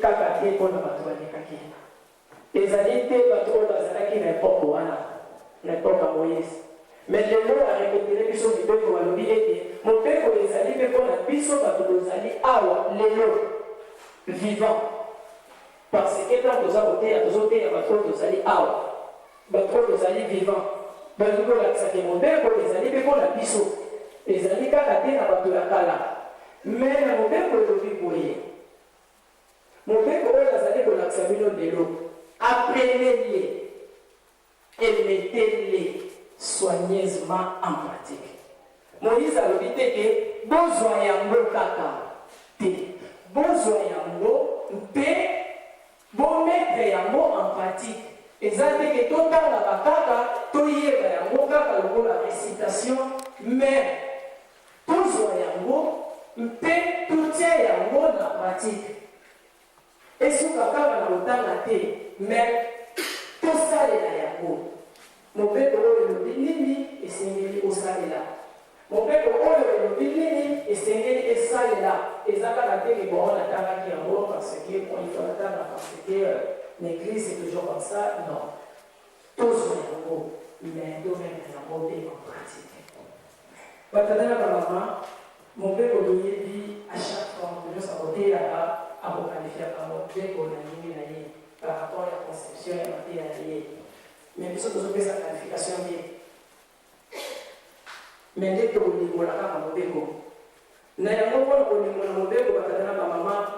kaka te mpona bato balekaki ezali te bato oyo bazalaki na epoke wana na epoke ya moïse mais lelo arepetele biso mibeko balobi ete mobeko ezali mpe mpona biso bato tozali awa lelo vivant parce que tant toza koteya tozoteya bato oyo tozali awa bato oyo tozali vivant balingi kolakisaki mobeko ezali mpe mpona biso ezali kaka te na bato ya kala mais na mobeko elobi boye mobeko oyo azali kolakisa bino lelo apprenez-les et mettez-les soigneusement en pratique. Moïse a dit que besoin yango kaka te besoin yango mpe bon mettre yango en pratique. Ezali que totala bakaka toyeba yango kaka lokola récitation mais besoin yango mpe totia yango na pratique. Esuka kaka na kotanga te mais tosalela yango. Mobeko oyo elobi nini esengeli osalela mobeko oyo elobi nini esengeli esalela eza kaka te bon natangaki yango parce que bon il faut natanga parce que l'église c'est toujours comme ça non tozwa yango mais tomettre yango mpe en pratique batata na bamama mobeko toyebi à chaque fois toyosa kotelaka akokalifiaka mobeko na nini na ye par rapport à la conception ya mateya na ye mais biso tozopesa qualification ye mais nde tokolingola kaka mobeko na yango mpona kolingola mobeko batata na bamama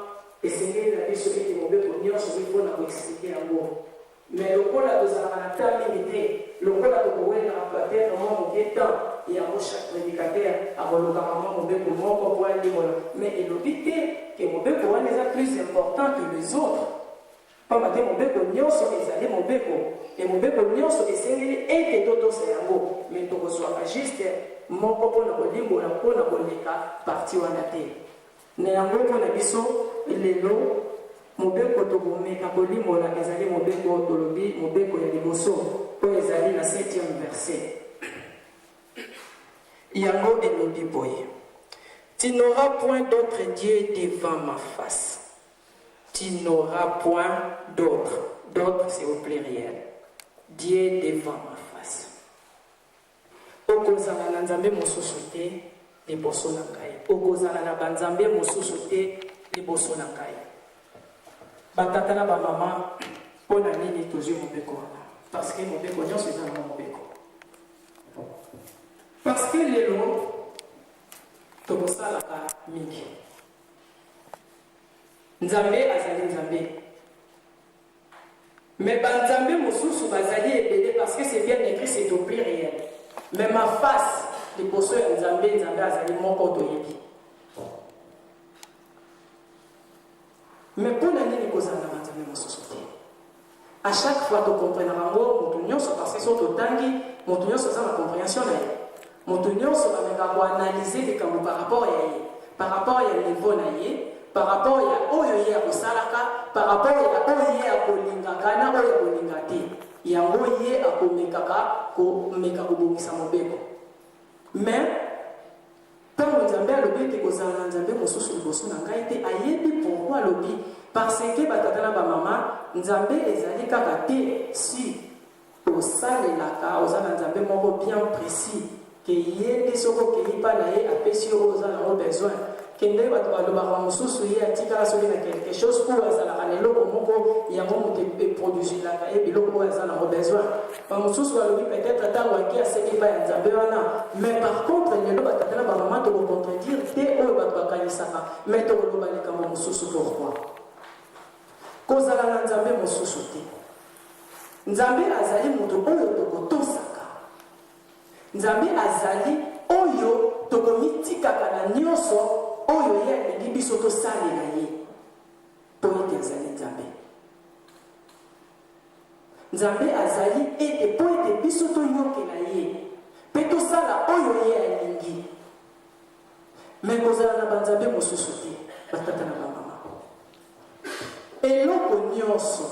esengeli na biso ete mobeko nyonso mpona koexplike yango mais lokola tozalaka na ta mingi te lokola tokowelaka peut-être mwa moke temps yango chaque prédicateur akolokaka mwa mobeko moko po alingola mais elobi te ke mobeko wana eza plus important que les autres pamba te mobeko nyonso ezali mobeko e mobeko nyonso esengeli ete totosa yango mais tokozwaka juste moko mpona kolimbola mpona koleka parti wana te na yango mpona biso lelo mobeko tokomeka kolimbola ezali mobeko tolobi mobeko ya liboso oyo ezali na 7e verset yango elobi boye tu n'auras point d'autre Dieu devant ma face. Tu n'auras point d'autre. D'autre, c'est au pluriel. Dieu devant ma face. Okozala na nzambe mosusu te liboso na ngai. Okozala na banzambe mosusu te liboso na ngai. Batata na bamama mpona nini tozwi mobeko wana parce que mobeko nyonso eza na mobeko parce que lelo tokosalaka mingi nzambe azali nzambe mais banzambe mosusu bazali ebele parce que c'est bien écrit c'est au pluriel mais ma face liboso ya nzambe azali moko toyebi mais mpona nini kozala na banzambe mosusu te à chaque fois tokomprenaka yango moto nyonso parce que so totangi moto nyonso aza na compréhension na ye moto nyonso bameka koanalyse likambo par rapport ya ye par rapport ya niveau na ye par rapport ya oyo ye akosalaka par rapport ya oyo ye akolingaka na oyo akolinga te yango ye akomeka kobongisa mobeko mais ntango nzambe alobi ete kozala na nzambe mosusu liboso na ngai te ayebi pourkui alobi parce que batata na bamama nzambe ezali kaka te si osalelaka oza na nzambe moko bien précis ke ye nde soki okei mpa na ye apesi yo oyo oza nango besoin kende bato balobaka mosusu ye atikala soki na quelque chose oyo azalaka na eloko moko yango moto eproduisilaka ye biloko oyo aza nango besoin bamosusu balobi peut-être ntango ake aseki mpa ya nzambe wana mais par contre lelo batata na bamama tokocontredire te oyo bato bakanisaka mais tokoloba likambo mosusu pourkui kozala na nzambe mosusu te nzambe azali moto oyo tokotosaka nzambe azali oyo tokomitikaka na nyonso oyo ye alingi biso tosalela ye mpo ete azali nzambe nzambe azali ete mpo ete biso toyokela ye mpe tosala oyo ye alingi me kozala na banzambe mosusu te batata na bamama eloko nyonso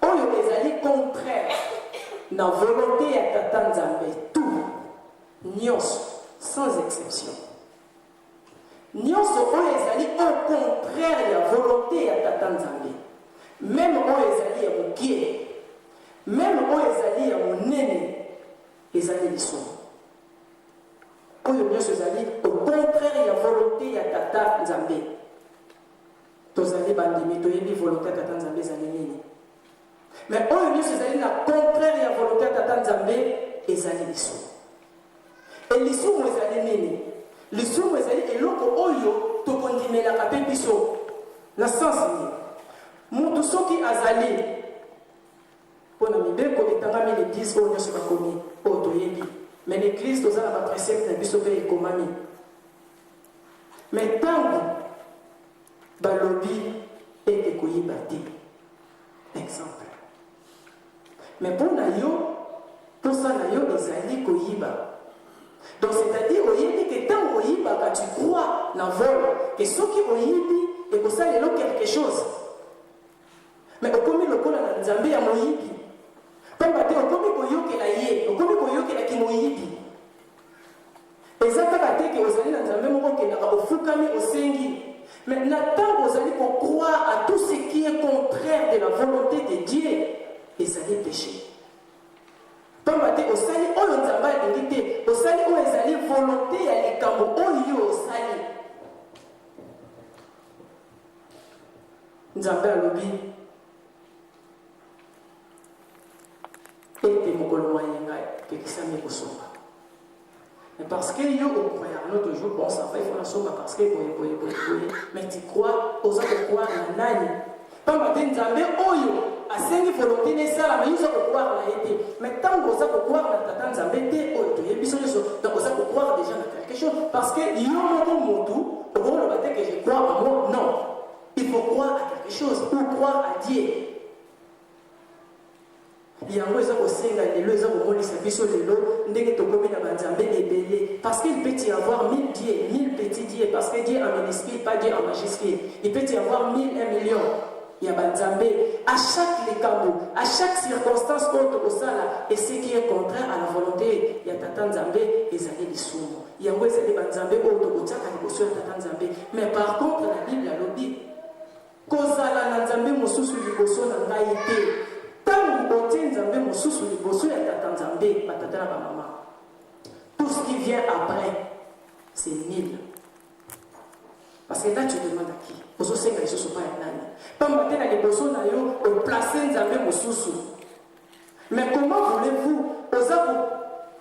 oyo ezali contraire na volonté ya tata nzambe tout nyonso sans exception nyonso oyo ezali au contraire ya volonté ya tata nzambe même oyo ezali ya mokie, même oyo ezali ya monene, ezali lisumu. Oyo nyonso ezali au contraire ya volonté ya tata Nzambe. Tozali bandimi toyebi volonté ya tata Nzambe ezali nini. Mais oyo nyonso ezali na contraire ya volonté ya tata Nzambe ezali lisumu. Et lisumu ezali nini? Lisumu ezali eloko oyo tokondimelaka mpe biso na sens nini. Mutu soki azali mpona mibeko etangami l'église oyo nyonso bakomi oyo toyebi. Mais l'église toza na baprécepte na biso mpe ekomami. Mais ntango balobi ete koyiba te, exemple. Mais mpona yo posa na yo ezali koyiba. Donc c'est-à-dire oyebi ke ntango oyibaka tu crois na vol ke soki oyibi ekosalelo quelque chose. Mais okomi lokola na Nzambe ya moyibi. Pamba te okomi koyokela ye, okomi koyokela ki moyibi. Eza kaka te ke ozali na Nzambe moko okendaka ofukami osengi. Mais na ntango ozali croire à tout ce qui est contraire de la volonté de Dieu, ezali péché. Pamba te osali oyo Nzambe alingi te, osali oyo ezali volonté ya likambo oyo osali. Nzambe alobi ete mokolo moyenga pekisami kosomba. Mais parce que yo croyez un autre jour, bon ça va, il faut la somba parce que mais tu crois aux autres croire na nani. Pamba te Nzambe oyo asengi volonté nesala mais ils ont croire na été. Mais tant que ça croire na tata Nzambe te oyo to yebiso yeso, donc ça croire déjà na quelque chose parce que yo moko motu on va dire que je crois à moi, non. Il faut croire à quelque chose ou croire à Dieu. Yango eza kosenga lelo eza komonisa biso lelo ndenge tokomi na banzambe ebele parce qu'il peut y avoir 1000 dieux, 1000 petits dieux parce que Dieu en esprit pas Dieu en majuscule. Il peut y avoir 1000, 1 million. Il y a banzambe à chaque likambo, à chaque circonstance contre osala et ce qui est contraire à la volonté ya tata Nzambe ezali lisumu. Yango ezali banzambe oyo tokotaka liboso ya tata Nzambe. Mais par contre la Bible alobi kozala na Nzambe mosusu liboso na ngai te. Tout ce qui vient après, c'est nul. Parce que là, tu demandes à qui? Mais comment voulez-vous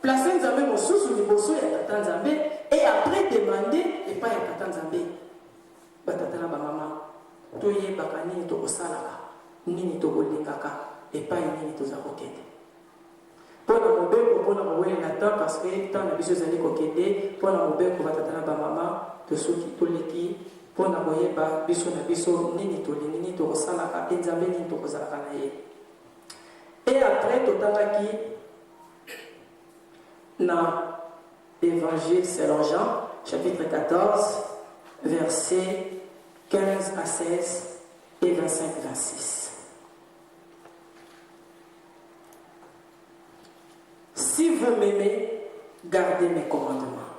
placer Nzambe mosusu liboso ya tata Nzambe et après demander et pas ya tata Nzambe? Batata na ba mama, toye bakani to osalaka, nini to bolingaka. Et pas une minute aux avocats. Pour la mobile, pour la mobile, l'attend parce que tant la biseuse allait coqueter, pour la mobile, pour la tata ba maman, de ceux qui tout les pour la mobile, ba biso na biso, ni to rosalaka, enzambe ni to rosalaka na ye. Et après, totalaki na Évangile selon Jean, chapitre 14, versets 15 à 16 et 25-26. Si vous m'aimez, gardez mes commandements.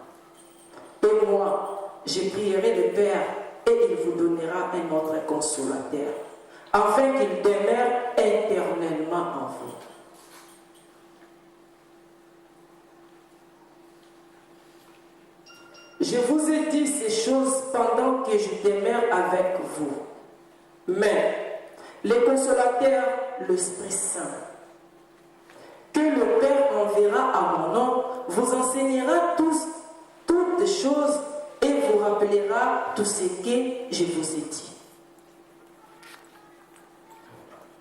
Et moi, je prierai le Père et il vous donnera un autre consolateur, afin qu'il demeure éternellement en vous. Je vous ai dit ces choses pendant que je demeure avec vous. Mais le consolateur, l'Esprit Saint, que le Père enverra à mon nom, vous enseignera toutes choses et vous rappellera tout ce que je vous ai dit.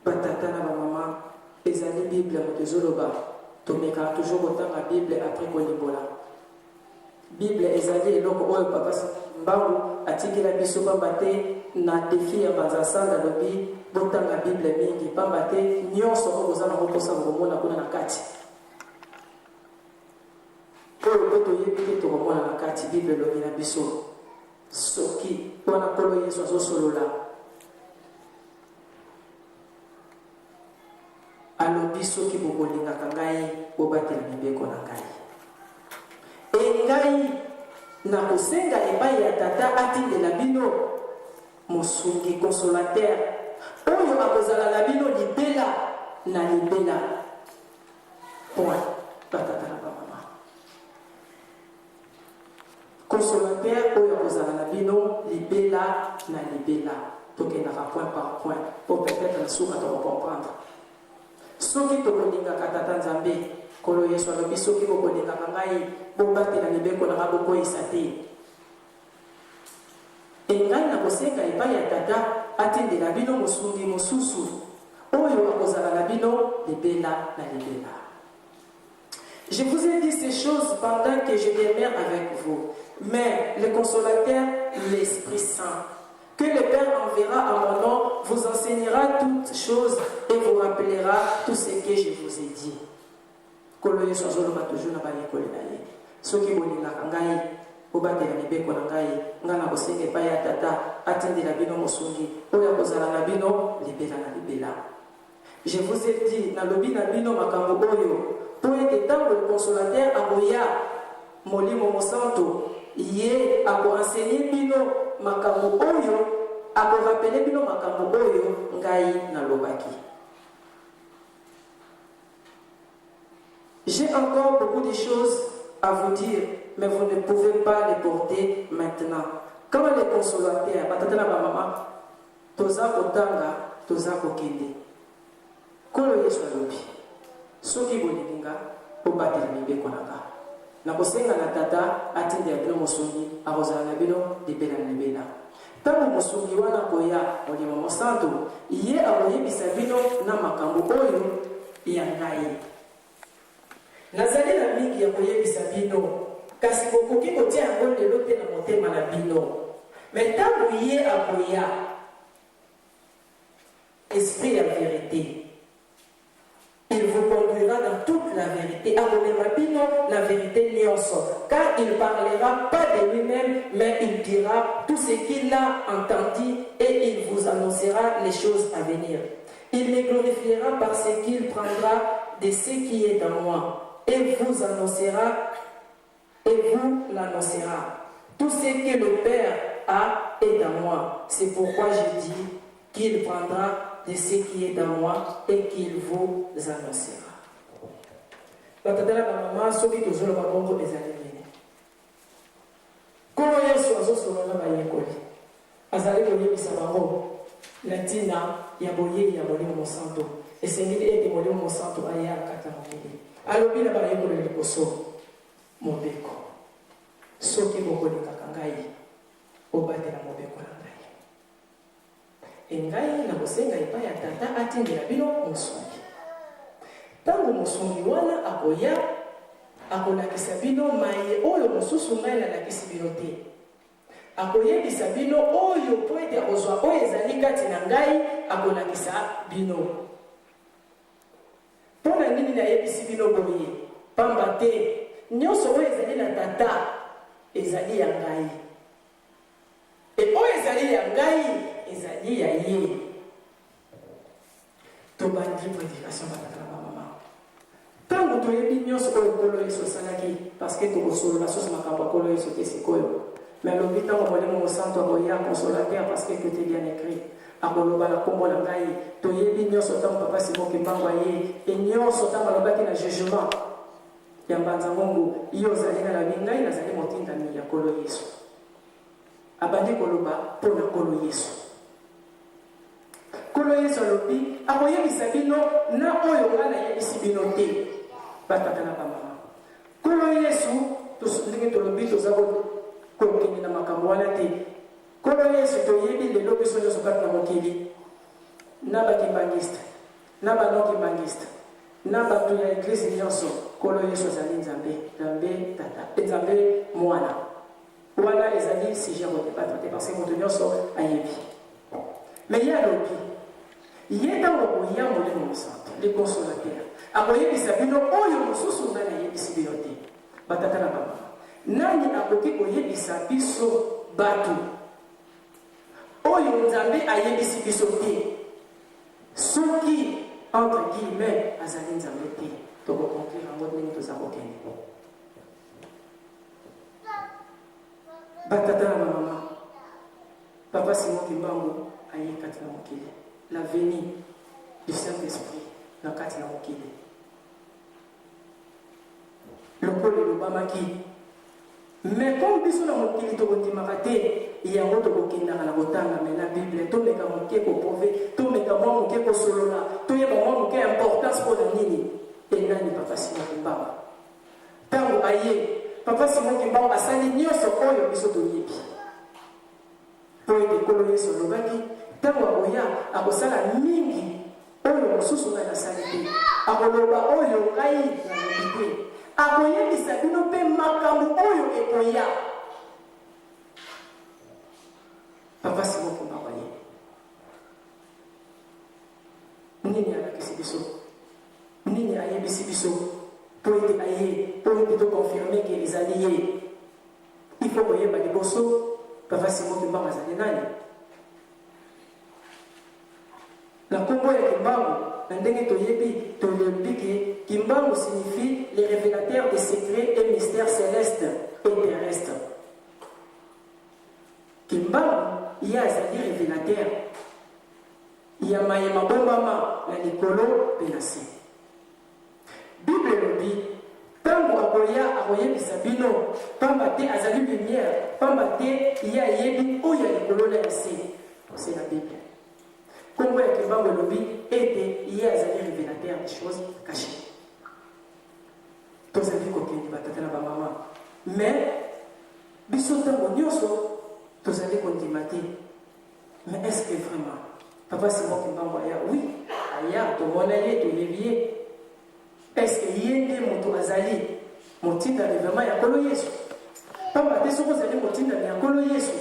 Batata na maman, les années Bible de Zoloba, tomeka toujours autant la Bible après Kolibola. Bible ezali eloko oyo papa mbangu atikela biso pambate na défi ya bazasanga lobi botanga Bible mingi pambate nyonso okozana kokosa ngomona kuna na kati oyo poto yebi to komona na kati Bible lobi na biso soki wana kolo Yesu azosolola alobi soki bokolingaka ngai bobatela mibeko na ngai engai na kosenga epai ya tata atindela bino mosungi consolateur oyo akozala na bino libela na libela. Point. Batata na bamama. Consolateur oyo akozala na bino libela na libela. Tokendaka point par point pour peut-être na suka to comprendre. Soki tokolingaka tata Nzambe kolo Yesu alobi soki bokolingaka ngai bobatela mibeko na bokoyisa te. Engai na kosenga epai ya tata atindela bino mosungi mosusu oyo akozala na bino libela na libela. Je vous ai dit ces choses pendant que je demeure avec vous, mais le consolateur, l'Esprit Saint, que le Père enverra à mon nom, vous enseignera toutes choses et vous rappellera tout ce que je vous ai dit. Kolo Yesu azoloba toujours na bayekoli na ye. Soki bolingaka ngai, bobatela mibeko na ngai, nga na kosenga epai ya tata atindela bino mosungi oyo akozala na bino libela na libela. Je vous ai dit, nalobi na bino makambo oyo, pour ete ntango le consolateur akoya molimo mosanto, ye akoenseigner bino makambo oyo, akorapele bino makambo oyo ngai nalobaki. J'ai encore beaucoup de choses à vous dire, mais vous ne pouvez pas les porter maintenant. Quand les consolateurs, batata na bamama, toza kotanga, toza kokende. Kolo Yesu alobi, soki bolinga, obatela mibeko nanga. Na kosenga na tata, atindela bino mosungi, akozala na bino libela na libela. Tango mosungi wana koya, molimo mosanto, ye akoyebisa bino na makambo oyo ya ngai. Nazali na mingi ya koyebisa bino, kasi bokoki kotia yango lelo te na motema na bino. Mais tango ye akoya, esprit ya vérité, il vous conduira dans toute la vérité. Akomema bino la vérité nyonso, car il ne parlera pas de lui-même, mais il dira tout ce qu'il a entendu et il vous annoncera les choses à venir. Il me glorifiera parce qu'il prendra de ce qui est en moi et vous l'annoncera. Tout ce que le Père a est en moi. C'est pourquoi je dis qu'il prendra de ce qui est en moi et qu'il vous annoncera. Batatala mama soki tozolo babongo ezali nini. Kolo Yesu azosolola bayekoli. Azali koyebisa bango na ntina ya boyeli ya molimo mosanto. Esengeli ete molimo mosanto aya kata mokili. Alobi na bayekoli liboso mobeko. Soki bokolingaka ngai obatela mobeko na ngai. Engai na kosenga epai ya tata atindela bino mosungi. Tango mosungi wana akoya akolakisa bino maye oyo mosusu ngai nalakisi bino te. Akoyebisa bino oyo po ete akozwa oyo ezali kati na ngai akolakisa bino. Mpona nini nayebisi bino boye? Pamba te nyonso oyo ezali na tata ezali ya ngai. E oyo ezali ya ngai ezali ya ye. Tobandi prédication batata na bamama. Tango toyebi nyonso oyo kolo Yesu asalaki, parce que tokosolola soso makambo ya kolo Yesu te sikoyo. Mais lobi tango molimo mosanto akoya consolateur parce que tout est bien écrit. Akoloba na kombo na ngai, toyebi nyonso tango papa Simon Kimbangu aye, e nyonso tango alobaki na jugement ya mbanza ngongo, iyo ozali na labi ngai nazali motindami ya kolo Yesu. Abandi koloba mpo na kolo Yesu. Kolo Yesu alobi akoyebisa bino na oyo nga nayebisi bino te. Batata na bamama. Kolo Yesu ndenge tolobi toza kokende na makambo wana te. Kolo Yesu toyebi lelo biso nyonso kati na mokili. Na bakimbangiste, na banokimbangiste, na bato ya eglise nyonso. Kolo Yesu azali Nzambe, Nzambe tata, Nzambe mwana. Wana ezali sujet au débat parce que moto nyonso ayebi. Mais ya lobi, ye tango koya molimo mosanto, le consolateur. Akoyebisa bino oyo mosusu nga nayebisi bino te. Batata na baba. Nani akoki koyebisa biso batu oyo Nzambe ayebisi biso te? Soki entre guillemets azali Nzambe te. Toko conclure en mode ndenge toza kokende. Batata na mama. Papa Simon Kimbangu aye kati na mokili. la venue du Saint-Esprit dans le cadre de la mokili. Le col de l'Obamaki. Mais comme biso na mokili to kondimaka te yango tokokendaka na kotanga me na Bible tomeka moke kopove tomeka mwa moke kosolola toyeba mwa moke importance mpo na nini enani papa Simon Kimbangu ntango aye papa Simon Kimbangu asali nyonso oyo biso toyebi po ete nkolo Yesu alobaki ntango akoya akosala mingi oyo mosusu ngai nasali te akoloba oyo ngai nalobi te akoyebisa bino mpe makambo oyo ekoya papa Simon Kimbangu aye nini alakisi biso nini ayebisi biso po ete aye po ete tokonfirme ke ezali ye il faut koyeba liboso papa Simon Kimbangu azali nani na nkombo ya Kimbangu na ndenge toyebi tolobi ke Kimbangu signifie les révélateurs des secrets et mystères célestes et terrestres. Kimbangu ye azali révélateur ya mayema bombama na likolo mpe na se. Bible elobi ntango akoya akoyebisa bino pamba te azali lumière pamba te ye ayebi oyo ya likolo na ya se. C'est la Bible. Nkombo ya Kimbangu elobi ete ye azali révélateur des choses cachées. Tozali kokende batata na bamama mais biso ntango nyonso tozali kondima te mais est-ce que vraiment papa Simon Kimbangu aya oui aya tomona ye toyebi ye est-ce que ye nde moto azali motindami vraiment ya nkolo Yesu pamba te soki ozali motindami ya nkolo Yesu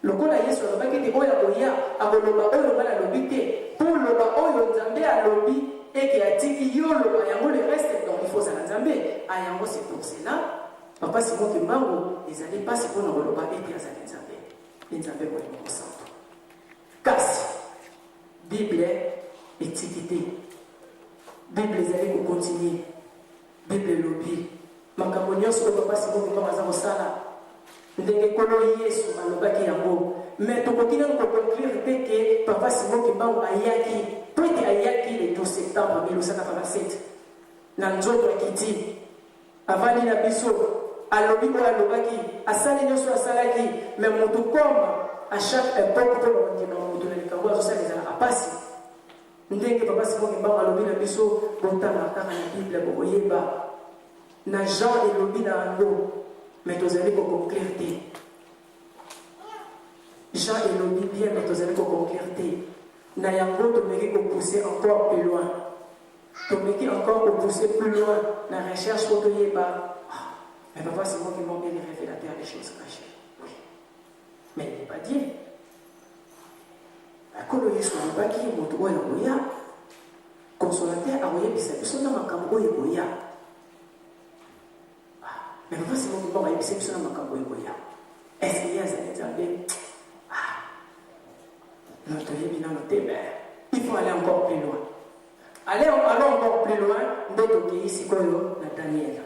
lokola Yesu alobaki te oyo akoya akoloba oyo ngai nalobi te mpo loba oyo Nzambe alobi eke atiki yo loba yango le reste donc il faut zala Nzambe ayango. C'est pour cela papa Simon Kimbangu ezali mpasi mpona koloba ete azali Nzambe molimo mosantu kasi Bible etiki te Bible ezali kokontinue Bible elobi makambo nyonso oyo papa Simon Kimbangu aza kosala ndenge nkolo Yesu alobaki yango mais tokoki nanu koconclure te ke papa Simon Kimbangu ayaki po ete ayaki le 12 septembre 1987 na nzoto ya kiti avandi na biso alobi oyo alobaki asali nyonso asalaki mais motu koma à chaque époque mpo na kokende motu na likambo azosala ezalaka mpasi ndenge papa Simon Kimbangu alobi na biso botanga kaka na Bible bokoyeba na Jean elobi na yango mais tozali koconclure te Jean elobi bien mais tozali koconclure te na yango tomeki kopousser encore plus loin tomeki encore kopousser plus loin na recherche po toyeba mais papa Simon Kimbangu est le révélateur des choses cachées oui mais il n'est pas dit akolo Yesu alobaki moto oyo akoya consolateur akoyebisa biso na makambo oyo ekoya mais papa Simon Kimbangu ayebisa biso na makambo oyo ekoya est-ce que ye azali Nzambe non toyebi nano te mais il faut aller encore plus loin allons encore plus loin nde tokei sikoyo na Daniel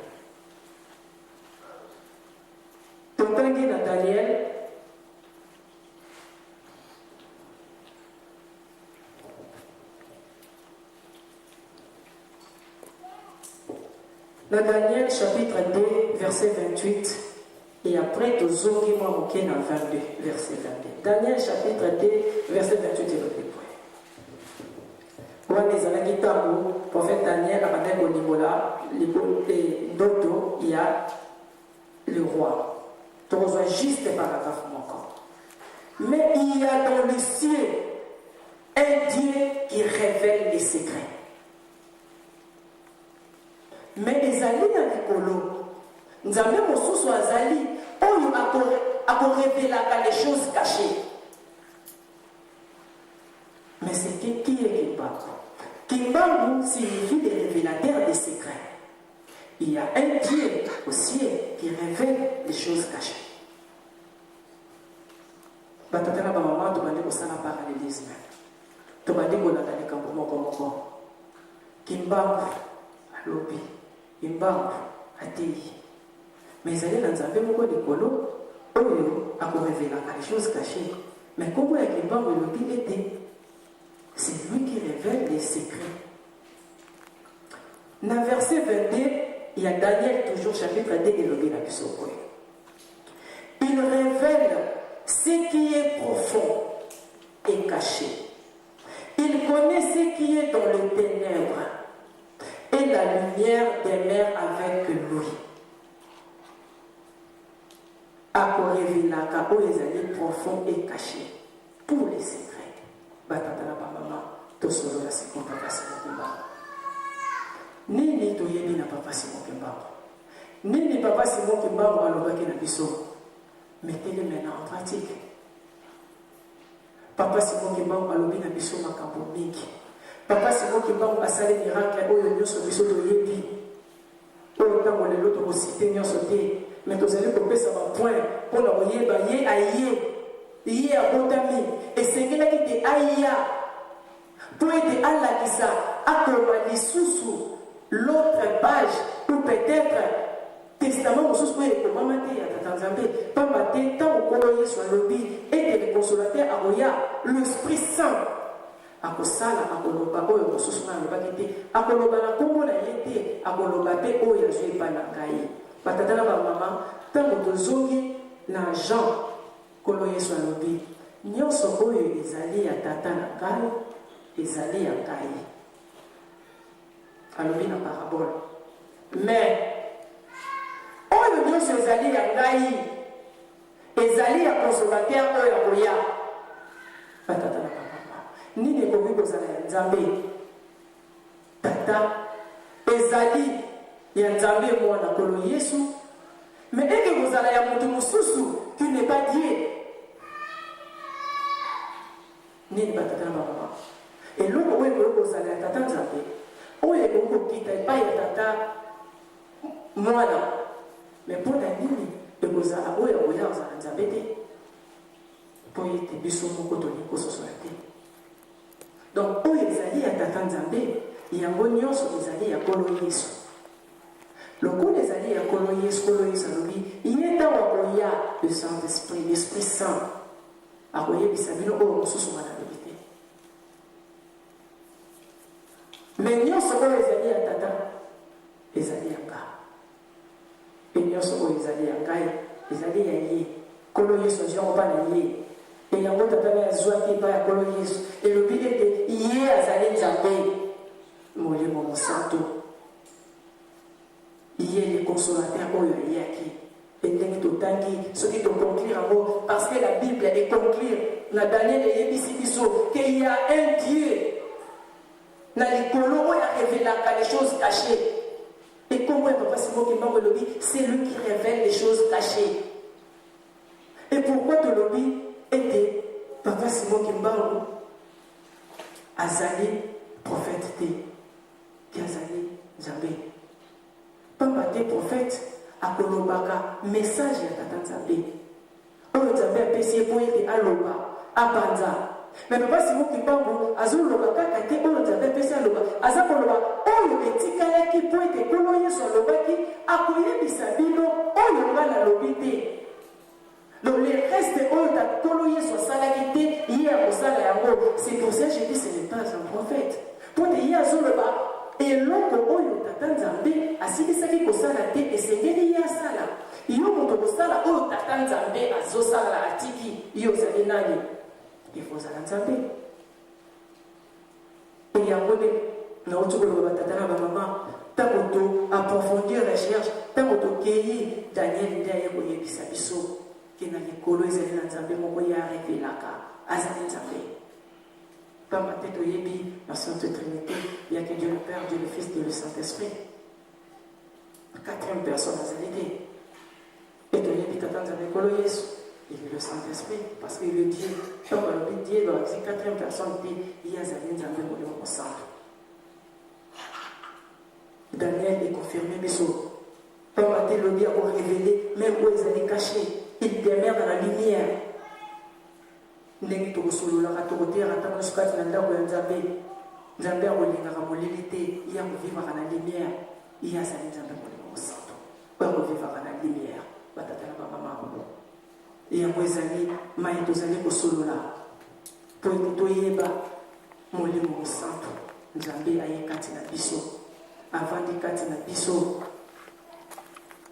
totangi na Daniel dans Daniel chapitre 2 verset 28 et après tozongi mwa moke na 22 verset 22 Daniel chapitre 2 verset 28 et 22 wana ezalaki ntango prophète Daniel abandaki kolimola ndoto ya le roi tokozwa juste paragraphe moko mais il y a dans le ciel un Dieu qui révèle les secrets. Mais ezali na likolo Nzambe mosusu azali oyo akorevelaka les choses cachées. Mais c'est qui est Kimbangu? Kimbangu signifie les révélateurs des secrets. Il y a un Dieu au ciel qui révèle les choses cachées. Batatana ba mama to bandi ko sala parallélisme. To bandi ko na likambo moko. Kimbangu alobi Kimbangu atei. Mais ezali na Nzambe moko likolo oyo akorevelaka les choses cachées. Mais comment ya Kimbangu elobi ete révèle les secrets. Dans verset 22, il y a Daniel, toujours chapitre 2, et le il révèle ce qui est profond et caché. Il connaît ce qui est dans les ténèbres et la lumière demeure avec lui. À quoi révéler les alliés profonds et cachés pour les secrets. Batatala maman, to solo la seconde papa Simon Nini to yebi na papa Simon Kimba. Nini papa Simon Kimba alobaki na biso. Mettez-le maintenant en pratique. Papa Simon Kimba alobi na biso makambo mingi. Papa Simon Kimba asali miracle oyo nyonso biso to yebi. Oyo tango lelo to citer nyonso te. Mais vous allez couper ça en point pour le voyer, yé aïe, yé abondami, et c'est qu'il a dit aïe, pour aider Allah qui ça, à comment sous l'autre page, ou peut-être testament, sous quoi il peut mater à Tanzambé, pas mater tant au colonier sur le lobby, et le consolateur à Roya, l'Esprit Saint. À Kosala, à Koloba, Oyo, Sousma, le Bagité, à Koloba, la Congo, la Yété, à Koloba, Oyo, je vais pas la caille. Patatana ba maman tango tozongi na Jean kolo Yesu alobi nyonso oyo ezali ya tata na ngai ezali ya ngai alobi na parabole mais oyo nyonso ezali ya ngai ezali ya consommateur oyo akoya patatana ba maman nini ekoki kozala ya Nzambe tata ezali il y a Nzambe mwana kolo Yesu mais dès que vous allez à mon mususu qui n'est pas Dieu ni ne batata maman et l'autre où est que vous allez à tata Nzambe où est que vous quittez pas ya tata mwana mais pour la nini de vous allez où est où ya vous allez Nzambe pour y être biso moko to ni ko société donc où ils allaient à tata Nzambe il y a bonheur sur les alliés à kolo Yesu. Le coup des alliés à Koloyes, il est dans le Saint-Esprit, l'Esprit Saint. À Koye, Bissabino, on se souvient de la vérité. Mais nous sommes les alliés à Tata, les alliés à Ka. Et nous sommes les alliés à Ka, les alliés à Yé. Koloyes, nous n'avons pas Yé. Et il y a un autre qui est à Koloyes. Et le billet de Yé à Zalé Nzambé. Molé, mon santo. Il y a les consolateurs il y a qui et ce qui doit conclure en mot parce que la Bible est conclure dans Daniel et Yébisibiso qu'il y a un Dieu dans les colons où il a révélé les choses cachées et comme Papa Simon qui m'a dit c'est lui qui révèle les choses cachées et pourquoi te lobby était Papa Simon qui m'a dit Azali prophète qui Azali Nzambé Papa des prophètes à Kolobaka, message à Tata Nzambe. On nous avait apprécié pour être à Loba, à Banza. Mais papa, si vous qui parlez, Azul Loba, Kakate, on nous avait apprécié à Loba. Azakoloba, on nous dit qui peut être colonié sur Loba qui a connu Bissabino, on nous va la lobité. Donc les restes, on a colonié sur Salakité, hier au Salayango. C'est pour ça que je dis ce n'est pas un prophète. Pour dire Azul Loba, et l'autre oyo tata Nzambe asilisaki kosala te esengeli ya sala yo moto kosala oyo tata Nzambe azosala atiki yo ozali nani ekozala Nzambe e yango nde nauti koloba tata na bamama ntango to approfondir recherche ntango tokei Daniel nde aye koyebisa biso ke na likolo ezali na Nzambe moko ye arevelaka azali Nzambe. Dans ma tête, la Sainte Trinité, il n'y a que Dieu le Père, Dieu le Fils, Dieu le Saint-Esprit. Quatrième personne à Zalité. Et tu y a avec il est le Saint-Esprit, parce qu'il est Dieu. Donc, on dit Dieu, dans cette quatrième personne, il y a Zalité au centre. Daniel est confirmé, mais dans ma tête, le Dieu a révélé, même où ils allaient cacher, il demeure dans la lumière. Ndenge tokosololaka tokoteyaka ntango nyonso kati na ndako ya Nzambe Nzambe akolingaka molili te ye akovivaka na lumière ye azali Nzambe molimo mosantu oyo akovivaka na lumière batata na bamama yango ezali mai tozali kosolola po ete toyeba molimo santo nzambe aye kati na biso avandi kati na biso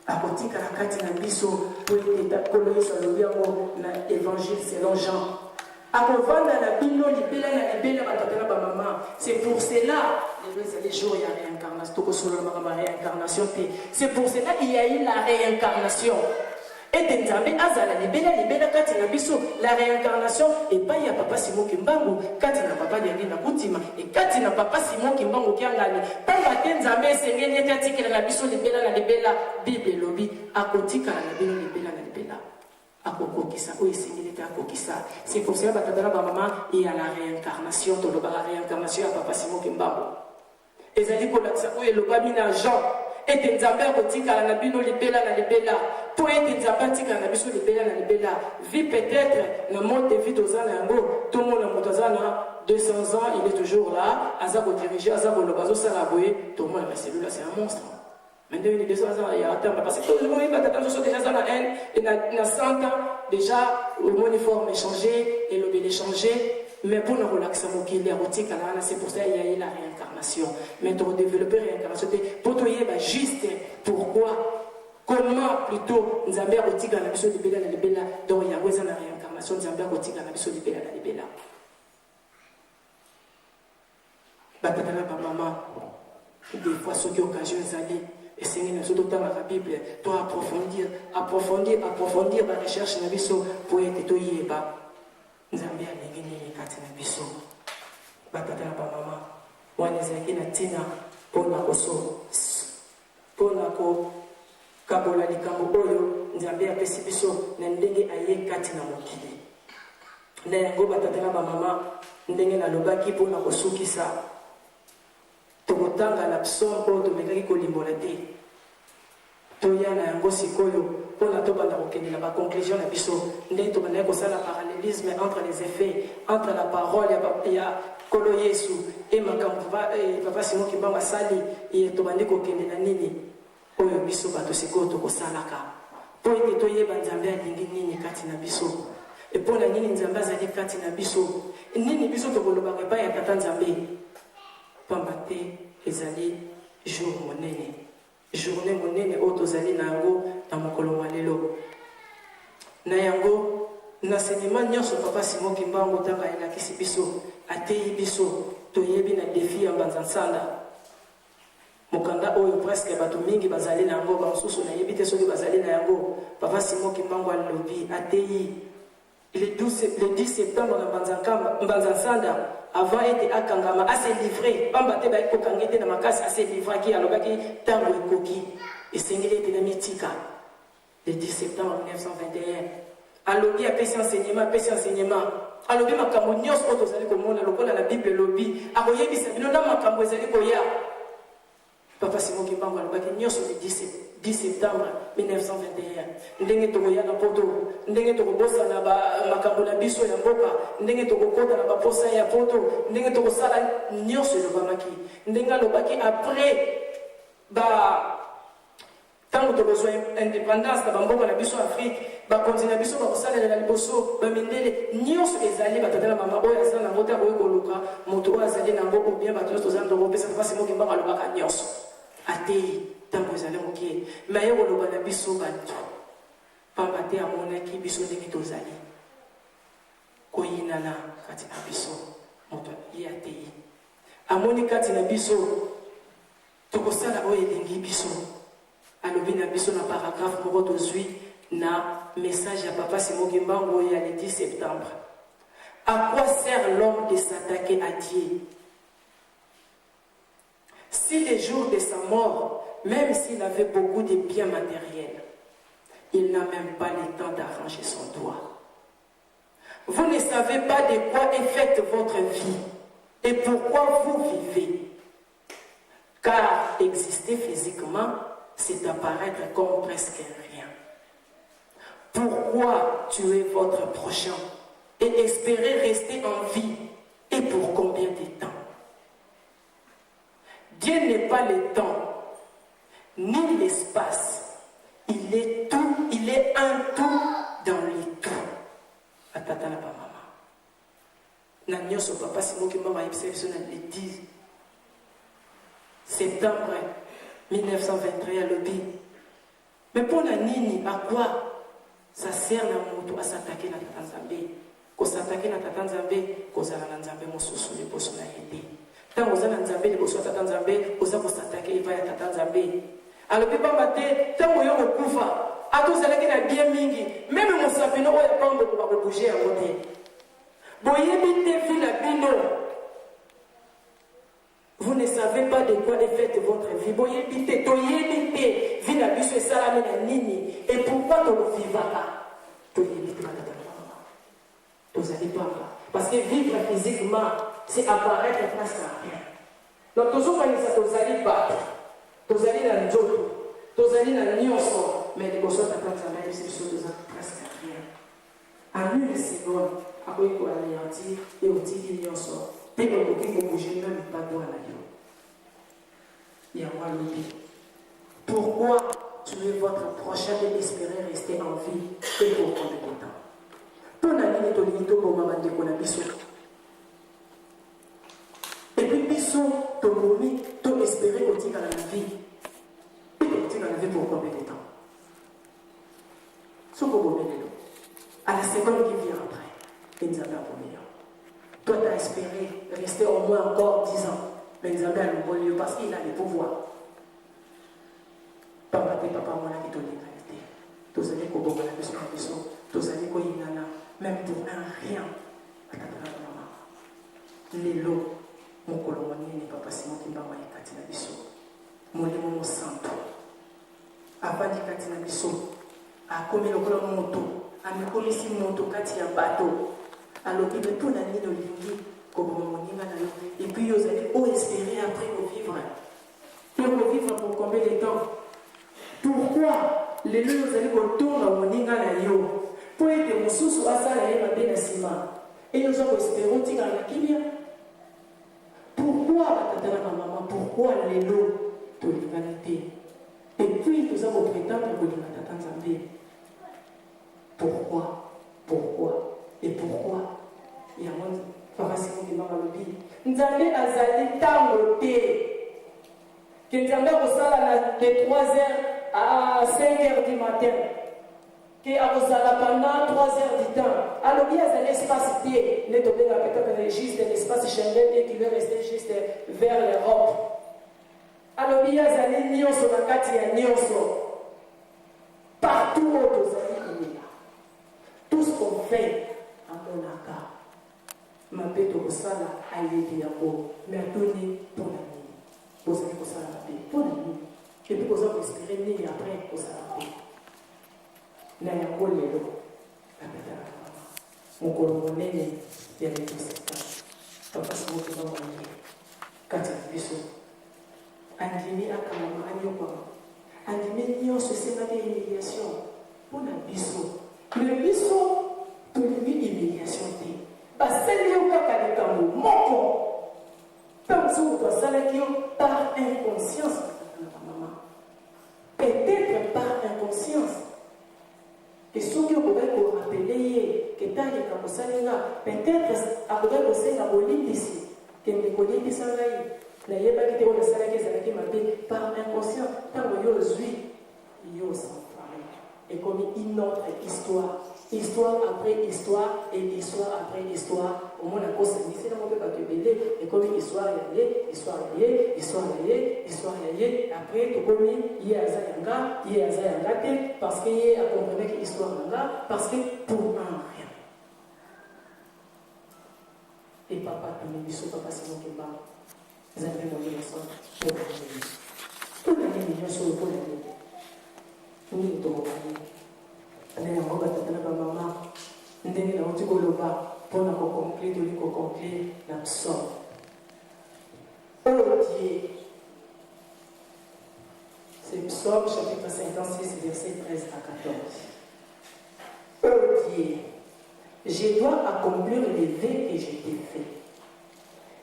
akotika na kati na biso po ete kolo yesu alobi yango na évangile selon Jean akovanda na bino libela na libela batata na bamama. C'est pour cela les jours il y a réincarnation, c'est pour cela il y a eu la réincarnation. Et Nzambe azala libela kati na biso la réincarnation et pas ya papa Simon Kimbangu kati na papa Dendi na Kutima et kati na papa Simon Kimbangu kiangani pamba te Nzambe sengeni etatikela na biso libela na libela Bible lobi akotika na bino libela na libela akokokisa oyo esengeli te akokisa. C'est pour cela batata ba mama il y a la réincarnation to loba la réincarnation ya papa Simon Kimbangu ezali kolakisa oyo lobami na Jean ete Nzambe akotikala na bino libela na libela po ete Nzambe atikala na biso libela na libela vie peut-être na mode de vie tozana yango tout le monde moto azana 200 ans il est toujours là aza ko diriger aza ko lobazo sala boye tout le monde la cellule c'est un monstre maintenant il est 200 ans il y a attendre parce que tout le monde il va attendre sur déjà dans un et na 100 ans déjà le uniforme est changé et le est changé. Mais pour nous relaxer, c'est pour ça qu'il y a eu la réincarnation. Mais pour développer la réincarnation, pour toi, juste pourquoi, comment plutôt, nous avons dit que la mission de Béla, donc il y a eu la réincarnation, nous avons dit que la mission de Béla. Batata maman, des fois, ceux qui ont occasion d'aller, et c'est une chose dans la Bible, toi approfondir la recherche de la mission pour être tout y est. Nzambe alingini kati na biso batata na mama wana ezalaki na ntina mpona ko kabola likambo oyo Nzambe apesi biso na ndenge aye kati na mokili na yango batata na mama ndenge nalobaki mpona kosukisa tokotanga na psaume oyo tomekaki kolimbola te toya na yango sikoyo mpona tobanda kokende na baconclusion na biso ndenge tobandaki kosala parallélisme entre les effets entre la parole ya kolo yesu e makambo papa Simon Kimbangu asali ye tobandi kokende na nini oyo biso bato sikoyo tokosalaka po ete toyeba Nzambe alingi nini kati na biso e mpona nini Nzambe azali kati na biso nini biso tokolobaka epai ya tata Nzambe pamba te ezali jour monene journée monene oyo tozali na yango na mokolo wa lelo na yango na enseignement nyonso papa Simon Kimbangu ntango ayelakisi biso ateyi biso toyebi na défi ya mbanza-nsanda mokanda oyo presque bato mingi bazali na yango bamosusu nayebi te soki bazali na yango papa Simon Kimbangu alobi ateyi le 10 septembre na mbanza-nsanda avant ete akangama ase livré pamba te bayi kokangi te na makasi ase livraki alobaki ntango ekoki esengeli ete na mitika le 10 septembre 1921 alobi apesi enseignement alobi makambo nyonso oyo tozali komona lokola na Bible elobi akoyebisa bino na makambo ezali koya papa Simon Kimbangu alobaki nyonso le 10 septembre 1921 ndenge tokoya na poto ndenge tokobosana makambo na biso ya mboka ndenge tokokota na baposa ya poto ndenge tokosala nyonso elobamaki ndenge alobaki après ntango tokozwa indépendance na bamboka na biso Afrique bakonzi na biso bakosalela liboso bamindele nyonso ezali batata na mama oyo azali nango te akoki koluka moto oyo azali nango obien bato nyonso tozali ndongo opesa papa Simon Kimbangu alobaka nyonso ateyi ntango ezali mokie me aye koloba na biso bato pamba te amonaki biso ndenge tozali koyinana kati na biso moto ye ateyi amoni kati na biso tokosala oyo elingi biso alobi na biso na paragraphe moko tozwi na message ya papa Simon Kimbangu ya le 10 septembre. À quoi sert l'homme de s'attaquer à Dieu? Si les jours de sa mort, même s'il avait beaucoup de biens matériels, il n'a même pas le temps d'arranger son doigt. Vous ne savez pas de quoi est faite votre vie et pourquoi vous vivez. Car exister physiquement, c'est apparaître comme presque rien. Pourquoi tuer votre prochain et espérer rester en vie? Et pour combien de temps? Dieu n'est pas le temps, ni l'espace. Il est tout, il est un tout dans le tout. Atata la maman. na nyonso papa simoki mama yebisa na le 10 septembre 1923 alobi. Mais pour la nini, à quoi ça sert la moto à s'attaquer à Tata Nzambe? Qu'on s'attaque à Tata Nzambe, qu'on s'attaque à Nzambe, mon souci, les bossons à aider. Tant qu'on s'attaque à Nzambe, les bossons à Tata Nzambe, qu'on s'attaque à Tata Nzambe. Alors, peut pas mater, tant qu'on y a un koufa, à tous ceux qui ont bien mingi, même mon sapino, on a pas de bouger à côté. Boyé bite vie la bino. Vous ne savez pas de quoi est faite votre vie. Boyé bite, toyé bite, vie la biche salame la nini. Et pourquoi tu ne vivras pas? Toyé bite la maman. Tu n'allez pas. Parce que vivre physiquement, c'est apparaître presque à rien. Donc, toujours quand tu n'allez pas, tu n'allez dans le joto, tu n'allez dans le nyonso, mais les bosses t'attendent à même si tu n'as presque à rien. En une seconde, après qu'on a anéanti et on dit qu'il y a un sort. Et on dit qu'on bouge même pas dans la vie. Il y a moi l'oublié. Pourquoi tuer votre prochain et espérer rester en vie et pour combien de temps? Ton ami est au limite pour maman de Konabiso. Et puis, biso, ton promis, ton espérer continuer dans la vie. Et continuer dans la vie pour combien de temps? Ce qu'on va mettre à la seconde qui vient après, il nous a pas pour meilleur. Toi, tu as espéré rester au moins encore 10 ans. Mais nous avons un bon lieu parce qu'il a les pouvoirs. Papa, moi, qui t'ont égalité. Tous les gens qui ont la question, tous les gens qui ont même pour un rien. Les lots, mon colombier n'est pas passé, mon kimba, moi, Katina Bisso. Mon démon santo. Avant de Katina Bisso, à commis le colomb moto, à me commis si moto, Katia bateau. Alors, il peut tout l'année de l'Indy. Et puis vous allez espérer après revivre. Et revivre pour combien de temps? Pourquoi les lieux vous allez retourner à Moninga na yo? Pour être mon sous à ça la bien et nous avons espéré tirer la kimia. Pourquoi maman? Pourquoi les lots de l'humanité? Et puis nous avons prétendre que nous avons pourquoi? Pourquoi? Et pourquoi? Il y a moins papa Simon qui m'a dit Nzambe azali tango te que Nzambe kosala de 3h à 5h du matin que akozala pendant 3h du temps alors il y a un espace te ne tombé peut-être juste un espace Schengen et qui veut rester juste vers l'Europe alors il y a un nyonso na kati ya nyonso partout où tozali tout ce qu'on fait en monaka ma bête au sala a été à beau, mais à donner pour la nuit. Vous avez pour ça la paix, pour la nuit. Et puis vous avez espéré ni après pour ça la paix. N'a pas de l'eau. Mon colonel, il y a des conséquences. Papa, c'est moi qui va m'enlever. Quand il y a des choses. Andimé à Kamama, Anyopama. Andimé, il y a ce scénario d'humiliation. Pour la biseau. Le biseau, pour lui, humiliation. Baseli yo kaka likambo moko tanzo basala ki par inconscience maman peut-être par inconscience et ce que vous pouvez vous rappeler que tant que comme ça peut-être après vous c'est la bolide ici que me connaît qui s'en aille na yeba ki te on sala ki zala ki mabe par inconscience tant yo zui yo sans et comme une autre histoire. Histoire après histoire et histoire après histoire. Au moins, la cause c'est dans mon peuple et comme une histoire y a histoire y a histoire y a histoire y a après tout comme il y a Zayanga, il y a Zayanga parce qu'il y a compris que histoire là parce que pour un rien. Et papa, tu me dis papa c'est mon qui parle. Vous avez mon leçon pour la vie. Tout le monde est sur le pôle de la vie. Nous nous ndenge yango batatana bamama ndenge na oti koloba mpona koconclure toli koconclure na psaume oyo die c'est psaume chapitre 56 verset 13 à 14 oyo die je dois accomplir les vœux que je t'ai fait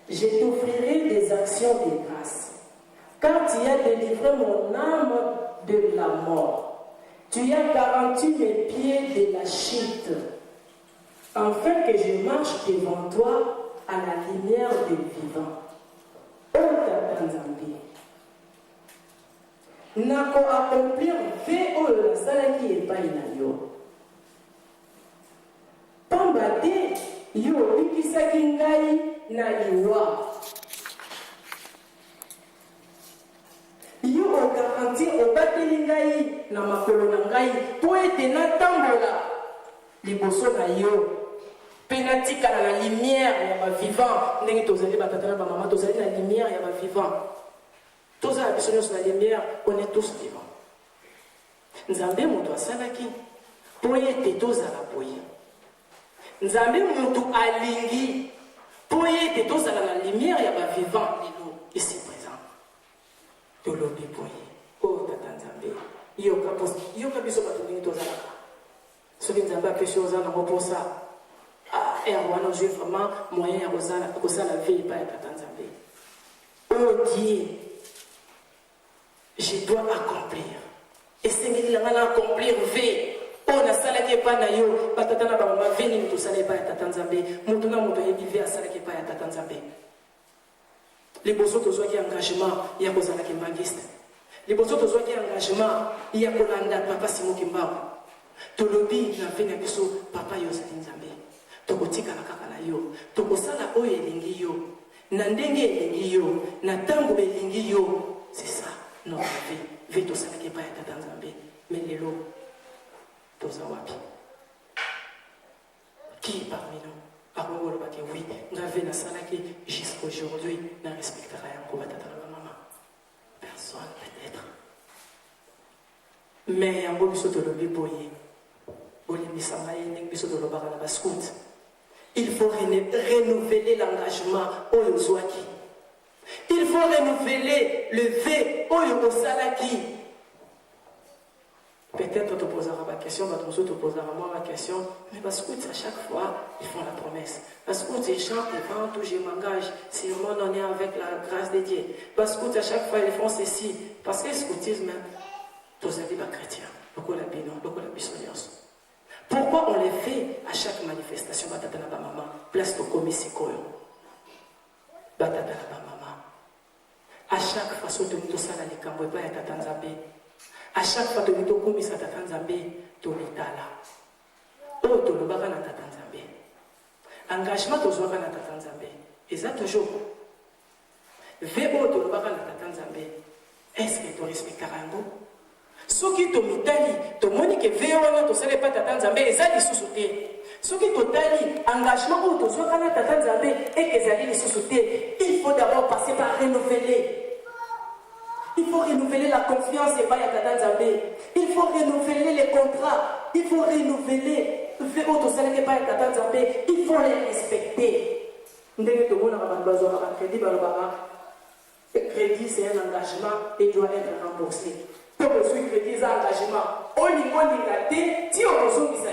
je t'offrirai des actions de grâce car tu as délivré mon âme de la mort. Tu as garanti mes pieds de la chute, afin que je marche devant toi à la lumière des vivants. Oh Tata Nzambe. Nako accomplir ve oyo nasalaki epai na yo. Pamba te yo obikisaki ngai na liwa. Yo ogaranti obateli ngai na makolo na ngai po ete natambola liboso na yo. Mpe natikala na lumière ya bavivant. Ndenge tozali batata na bamama tozali na lumière ya bavivant. Tozala biso nyonso na lumière, on est tous vivants. Nzambe moto asalaki po ete tozala boye. Nzambe moto alingi po ete tozala na lumière ya bavivant lelo ici présent. Tolobi boye. Oh tata Nzambe, yoka biso bato ndenge tozalaka. Soki Nzambe apesi oza nango mposa wana ozwi vraiment moyen ya kosala vie epai ya tata Nzambe. Oh Dieu, je dois accomplir. Et c'est ce que accomplir ve. On a salaki pa na yo, batata na ba veni mutu sala pa tata Nzambe. Mutu na mutu yebi ve asalaki pa tata Nzambe. Les bosso to zwa ki engagement ya ko zala ki mbangiste. Les bosso to zwa ki engagement ya ko landa papa Simo Kimbaku. To lobi na veni biso papa yo sala Nzambe. To kotika na kaka na yo. To kosala oyo elingi yo. Na ndenge elingi yo, na tango elingi yo. C'est ça. Non, vie tout ça qui est pas tata Nzambe, mais les lots, tout ça wapi. Qui parmi nous, avant le bac oui, n'avait la salle qui jusqu'aujourd'hui ne respectera rien pour tata maman. Personne peut-être. Mais en gros, biso de l'obé boyer, boyer misamaye, nek biso de l'obara la bascoute. Il faut renouveler l'engagement au Yozwaki. Il faut renouveler le V au Salaki. Peut-être te posera ma question, te posera moi ma question, mais parce que à chaque fois, ils font la promesse. Parce que ils chantent, ils vendent, je m'engage, si le monde en est avec la grâce de Dieu. Parce que à chaque fois, ils font ceci. Parce que le scoutisme, tous les chrétiens, beaucoup la bino, beaucoup la bissonios. Pourquoi on les fait à chaque manifestation, batata na maman, place de komisikoyo, batata na maman. À chaque fois, tu as ça dans les camps, tu as tata Nzambe. À chaque fois, tu as commis ça tata Nzambe, tu as là. Oh, tu as na tata Nzambe. Engagement, tu as na tata Nzambe. Et ça toujours. Vebo, tu as na tata Nzambe. Est-ce que tu respecteras un mot? Ce qui te mitali, tu moni que veo na tu sais pas tata Nzambe, et ça, ils sous-sautent. Ce qui totali engagement où tu sois quand tata Nzambe et que Zali les sous-sauter, il faut d'abord passer par renouveler. Il faut renouveler la confiance et pas tata Nzambe. Il faut renouveler les contrats. Il faut renouveler tata Nzambe. Il faut les respecter. Crédit, c'est un engagement et doit être remboursé. Pour le crédit, c'est un engagement. Au niveau de la tête, si on besoin de ça,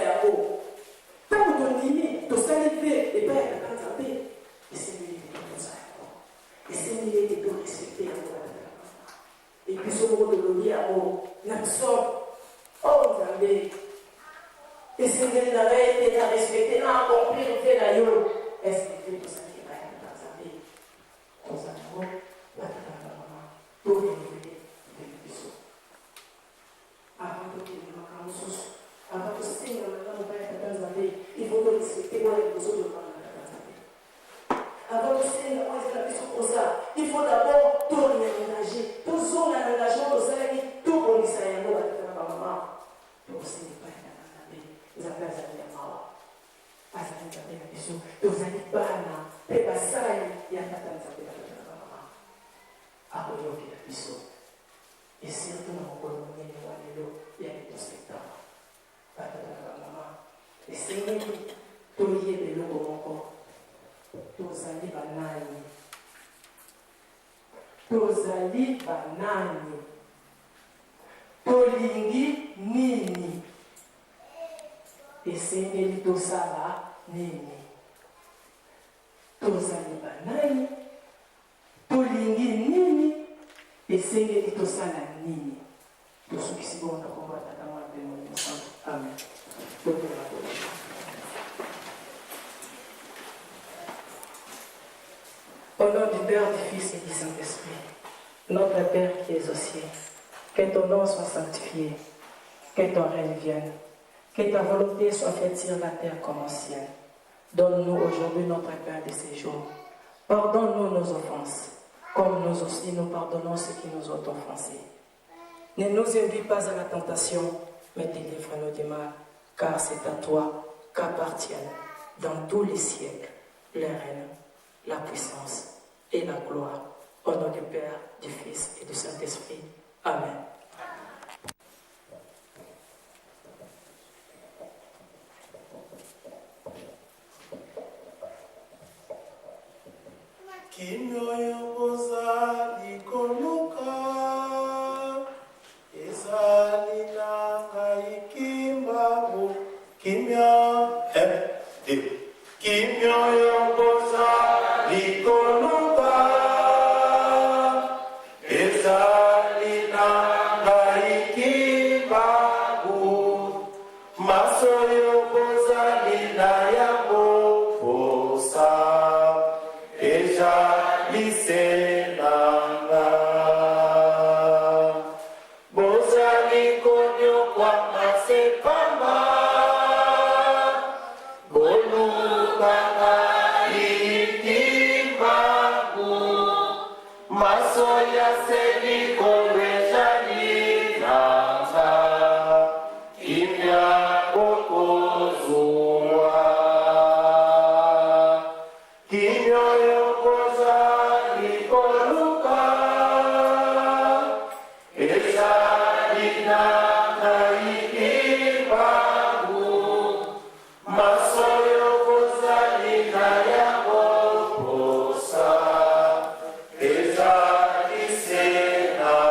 tant que ton limite, ton salifé, et bien, tata Nzambe, et c'est lui qui tout ça. Et c'est lui qui doit respecter. Et puis, ce mot de l'oubli à mot, l'absorbe. Oh, Nzambe. Et c'est lui qui avait été à respecter, à accomplir, fait la yo. Est-ce que tout ça qui va être Nzambe? Tout ça, non? Pour renouveler les bisous. Avant de qu'il y ait un sous, avant de se tenir dans le Nzambe, il faut respecter les bisous de Nzambe. Avant de se tenir dans le bisou pour ça, il faut d'abord tout réengager. Tout son engagement, tout ça, tout pour les saillants, pour la maman. Pour se tenir dans le Nzambe, Nzambe ya mawa. Azali Nzambe ya bisou. Tozali bana, pe basali ya tata Nzambe ya maman. Akoyoki ya biso. Et surtout dans mon colonie, il y a des spectacles. Et c'est nous qui de l'eau encore. Tozali banani. Tozali banani. Tolingi nini. Et c'est nous qui tosala nini. Tozali banani. Tolingi nini. Esengeli tosala nini tosukisi bongo komba tata mwana pe mo santo amen. Père, du Fils et du Saint-Esprit. Notre Père qui es aux cieux, que ton nom soit sanctifié, que ton règne vienne, que ta volonté soit faite sur la terre comme au ciel. Donne-nous aujourd'hui notre pain de ce jour. Pardonne-nous nos offenses, comme nous aussi nous pardonnons ceux qui nous ont offensés. Ne nous induis pas à la tentation, mais délivre-nous du mal, car c'est à toi qu'appartiennent dans tous les siècles le règne, la puissance et la gloire. Au nom du Père, du Fils et du Saint-Esprit. Amen. Kimyoyo kozali koluka, ezali nanga ikimbabu, kimyoyo kozali koluka, ezali nanga ikimbabu, masoyo kozali na yango posa. Eja lisenanga bozali konyo kwa masepamba bolukanga ikimbabu masoya seli kolwejali nanga kimya kokozua kimyoyo kozali koluka ezali nanga ikimbabu masoyo kozali na yango posa ezali se nanga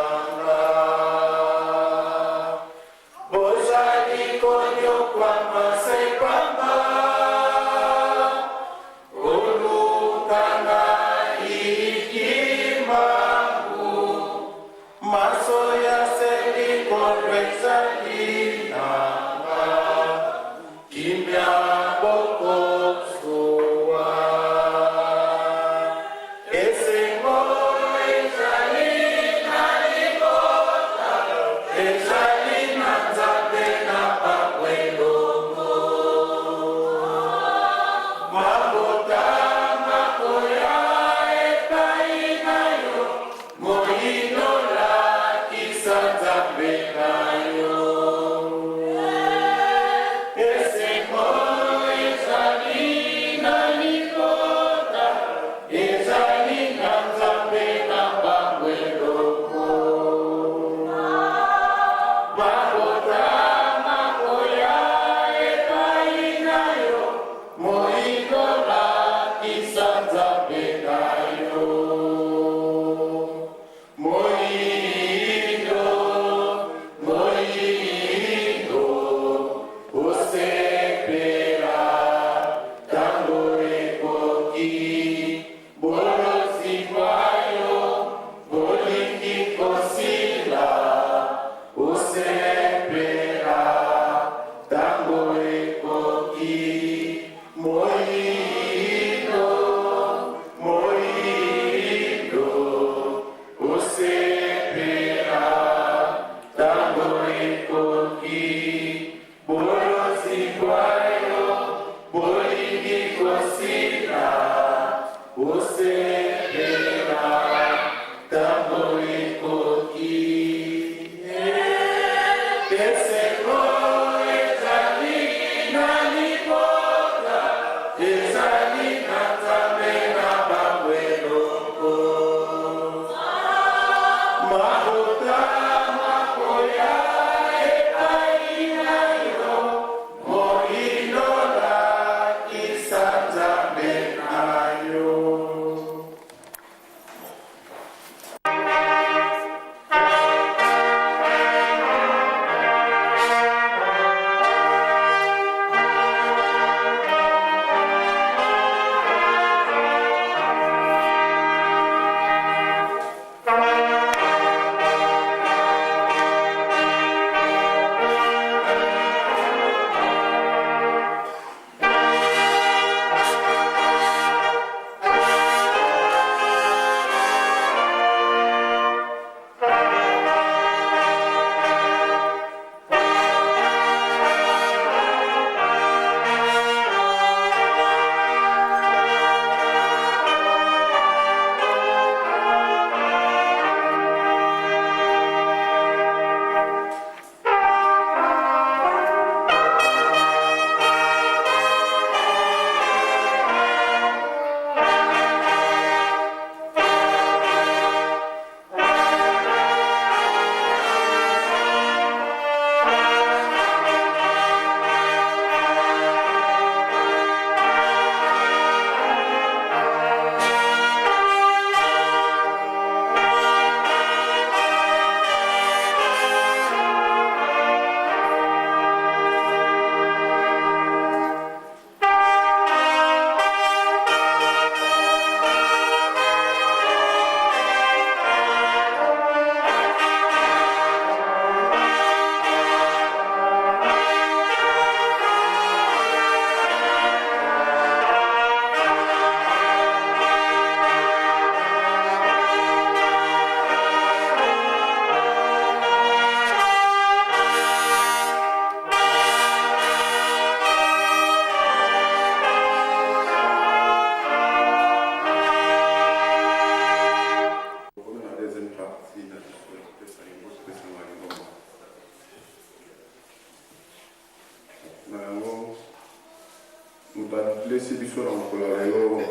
biso na mokolo lelo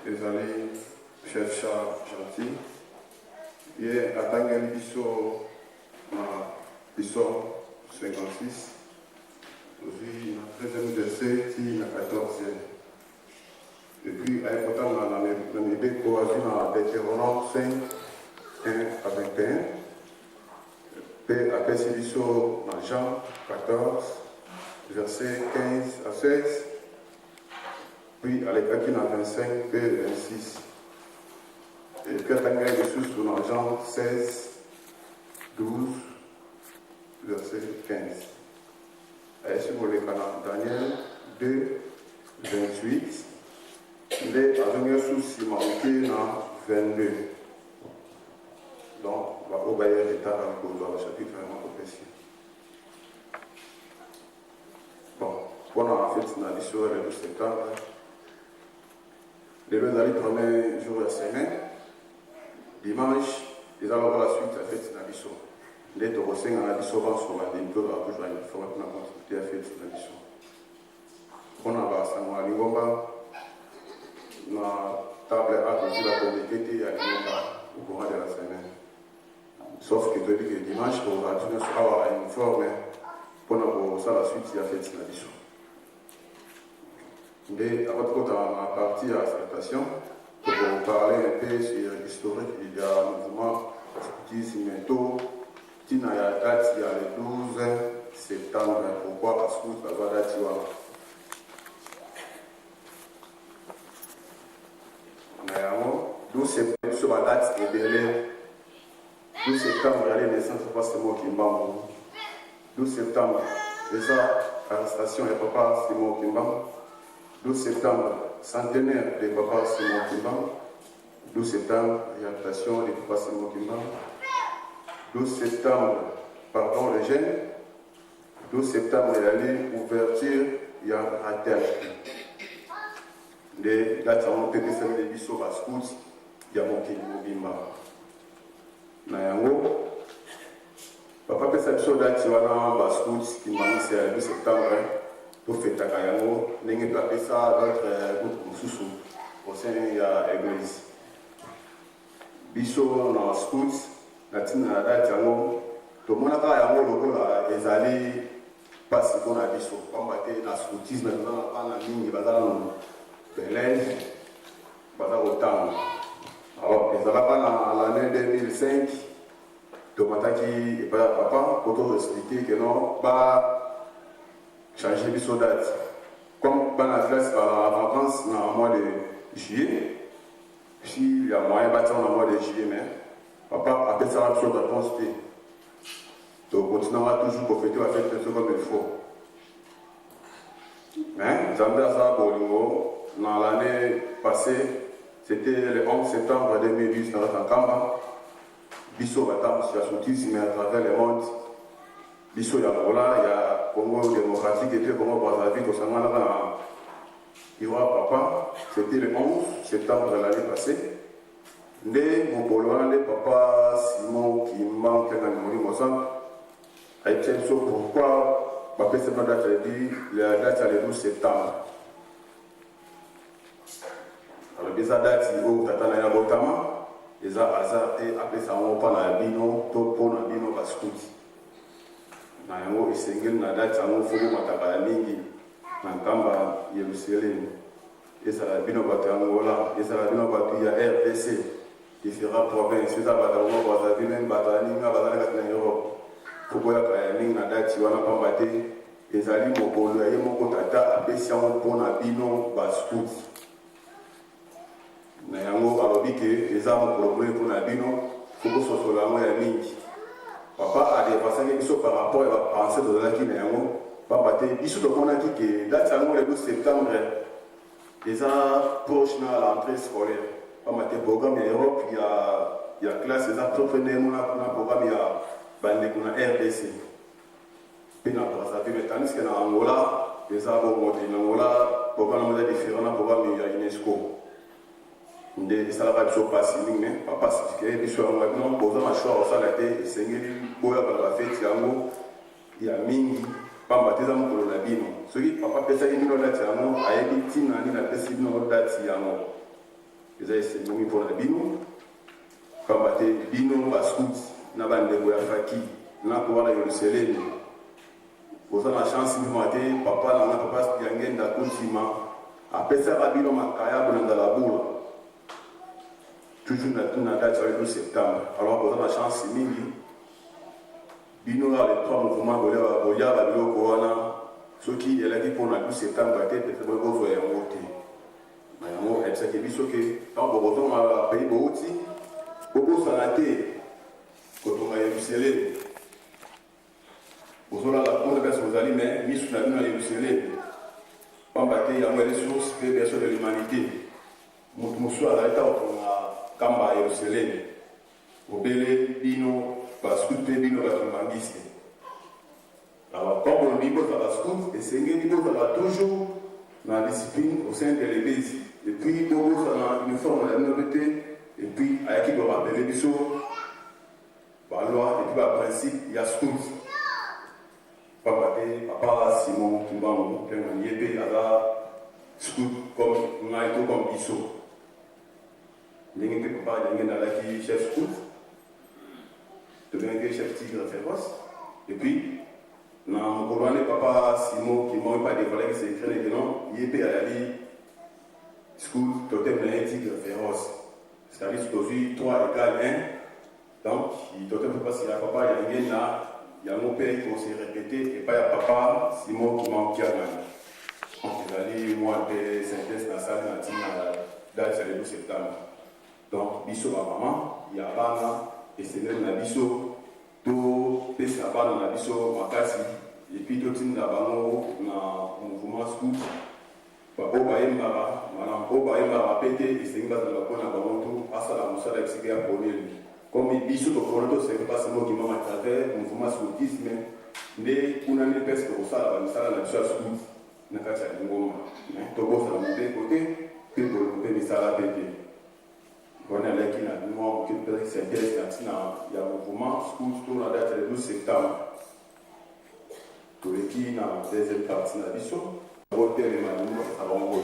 ezali chef Charles Gentil ye atangeli biso na biso 56 aujourd'hui na 13e verset ti na 14e et puis ayekotanga na mibeko azwi na Deutéronome 5 1 à 21 mpe apesi biso na Jean 14 verset 15 à 16 puis alekaki na 25 mpe 26 et puis atangeli lisusu na Jean 16 12 verset 15 ayesi koleka na Daniel 2 28 nde azongi susi maoke na 22 donc baoyo baye retard kozwa bachapitre vraiment kopesi bon mpona fete na biso le 12 septembre lelo ezali premier jour ya semaine dimanche eza lokola suite ya fete na biso nde tokosenga na biso banso bandimi to bakojwa uniforme mpona continuité ya fete na biso mpona basango ya lingomba na table A aussi la communauté à au courant de la semaine. Sauf que tu dis que dimanche, on va toujours avoir une forme pour ça la suite, il y a fait la mission. Mais avant de la partie à la salutation, pour parler un peu sur l'historique, il y a un mouvement qui s'y met tôt. Il y a la date, il y a le 12 septembre. Pourquoi? Parce que la date, tu vois. 12 septembre, sur la date et délai. 12 septembre, il y a les naissances, c'est pas seulement qui m'ont. 12 septembre, déjà, arrestation des papas, c'est mon Kimban. 12 septembre, centenaire des papas, c'est mon Kimban. 12 septembre, réhabilitation des papas, c'est mon Kimban. 12 septembre, pardon, le gène. 12 septembre, il y a l'ouverture, il y a un ratel. Les dates ont été décidées de l'issue à Scouts, il y a mon Kimba. Nayango, papa peut s'appuyer date sur un Scouts qui m'a dit c'est le 12 septembre pour fêter Kayango, n'est pas appelé ça d'autres groupes sous au sein de l'église. Biso dans Scouts, la date yango, tout le monde a Kayango, le rôle est allé pas si bon à Biso, on va être dans Scoutisme, maintenant, on a mis les bazars. Belège, Bazar Otam. Alors, ils n'avaient pas dans l'année 2005, Tomataki et Papa, pour expliquer que non, pas changer de soldat. Comme dans la classe, en vacances, dans le mois de juillet, puis il y a moyen de bâtir dans le mois de juillet, mais Papa appelle ça la chose de penser. Donc, on continuera toujours pour fêter la fête comme il faut. Mais, j'aimerais ça pour nous. Dans l'année passée, c'était le 11 septembre 2010 dans la Kamba. Bisso Batam, c'est assoutissime, mais à travers le monde. Bisso Yamola, il y a Congo démocratique et puis Congo Brazzaville, au Sangamana, Iwa Papa. C'était le 11 septembre de l'année passée. Né, mon Polois, le papa Simon qui manque dans le Mozambique. A été pourquoi Papa Simon date dit la date est le 12 septembre. Alors, les dates, ils vont t'attendre à Botama, les hasard et après ça, on va dans le bino, tout pour le bino va se couper. Dans le mot, il y a une date, on va faire un mingi, dans Kamba, Jérusalem. Et ça, le bino va être Angola, et ça, le bino va être RDC, différentes provinces. Et ça, va être même Bataline, va être en Europe. Pourquoi il y a une date, il y a un battu, et ça, il y a un peu de tata, après ça, on va le bino va se couper. Nayango alobi que les armes problème pour la bino faut que ce soit la mingi. Papa a dépassé que par rapport à la pensée de la qui nayango papa te biso de mon aki que date yango le 12 septembre les armes proches na l'entrée scolaire. Papa te programme en Europe il y a classe les entrepreneurs na programme il y a bande kuna RDC. Puis na Brazzaville tandis que na Angola les armes en Angola programme est différent na programme il y a UNESCO. Des salariés qui sont passés, mais pas pacifiés, ils sont en choix au salaire, et c'est une bonne fête, il y a Mingi, pamba te eza mokolo na bino soki papa apesaki bino dati yango ayebi ntina nini apesi bino dati yango eza esengomi mpona bino pamba te bino bascout na bandeko ya faki na kowana yerusalemi oza na chance bino te papa nanga papa yangenda kotima apesaka bino makayabo na ndalabula toujours na date ya 12 septembre alors oza na chance mingi bino ya le 3 mouvement bolia biloko wana soki elaki mpona 12 septembre te peut-être bokozwa yango te na yango ebisaki biso ke ntango bokozonga pays bouti bobosana te kotonga yerusalemi bozolala mpona mpasi bozali me misu na bino ya yerusalemi pamba te yango ele source mpe berceau de l'humanité moto mosusu azali ta kotonga kamba ya yerusalemi obele bino bascout mpe bino batumbangisi alors comme olobi bozala bascout esengeli bozala toujours na discipline au sein de l'église et puis bozala uniforme na bino mpe te et puis ayaki korapele biso baloi et puis baprincipe ya scout papa te papa Simon Kimbangu mpenga ye mpe aza scout comme ngai to comme biso ndenge mpe papa ndenge nalaki chef scout devenir chef tigre féroce et puis na mokolo wana papa Simon Kimbangu mpe adekolaki secret ke non ye mpe ayali scout totem na ye tigre féroce c'est-à-dire tozwi 3 égale 1 donc totem mpe pasi ya papa yange na yango mpe ekose répété epai ya papa Simon Kimbangu kiangani donc ezali mwa mpe synthèse na sali na ntina date ya le 12 septembre donc biso bamama ya bana esengeli na biso topesa bana na biso makasi epuis totinda bango na mouvement scout oyo bayembaka maanaam oyo bayembaka mpe te esengi bazala mpona bango to asala mosala esika ya polele comme biso tokona tosengi mpasi mokimama à travers mouvement scoutisme nde kuna nde presque kosala bamisala na biso ya scout na kati ya lingomba tobosala mobeko te mpe boloko mpe misala mpe te wana alaki na bino moke mpe synthèse na ntina ya mouvement scout to na date le 12 septembre toleki na deuxième partie na biso botelema limo abango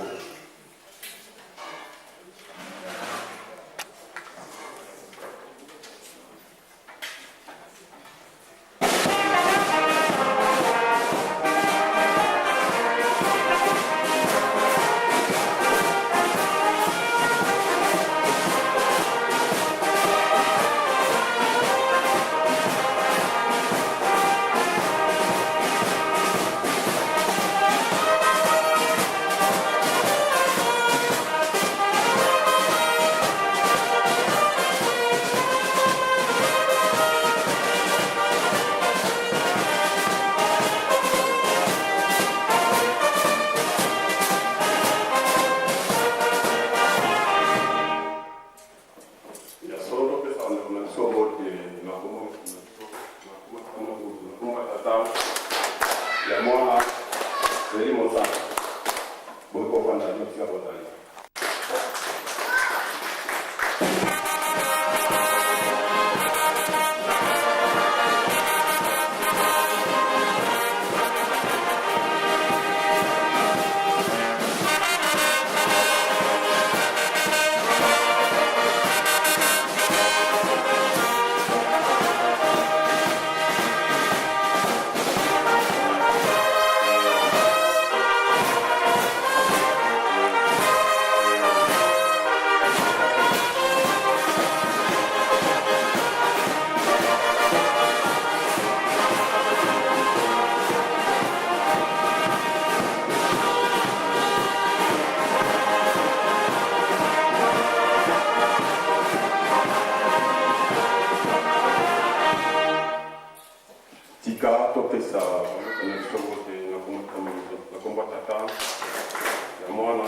Mwana,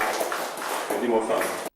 ndi mofana.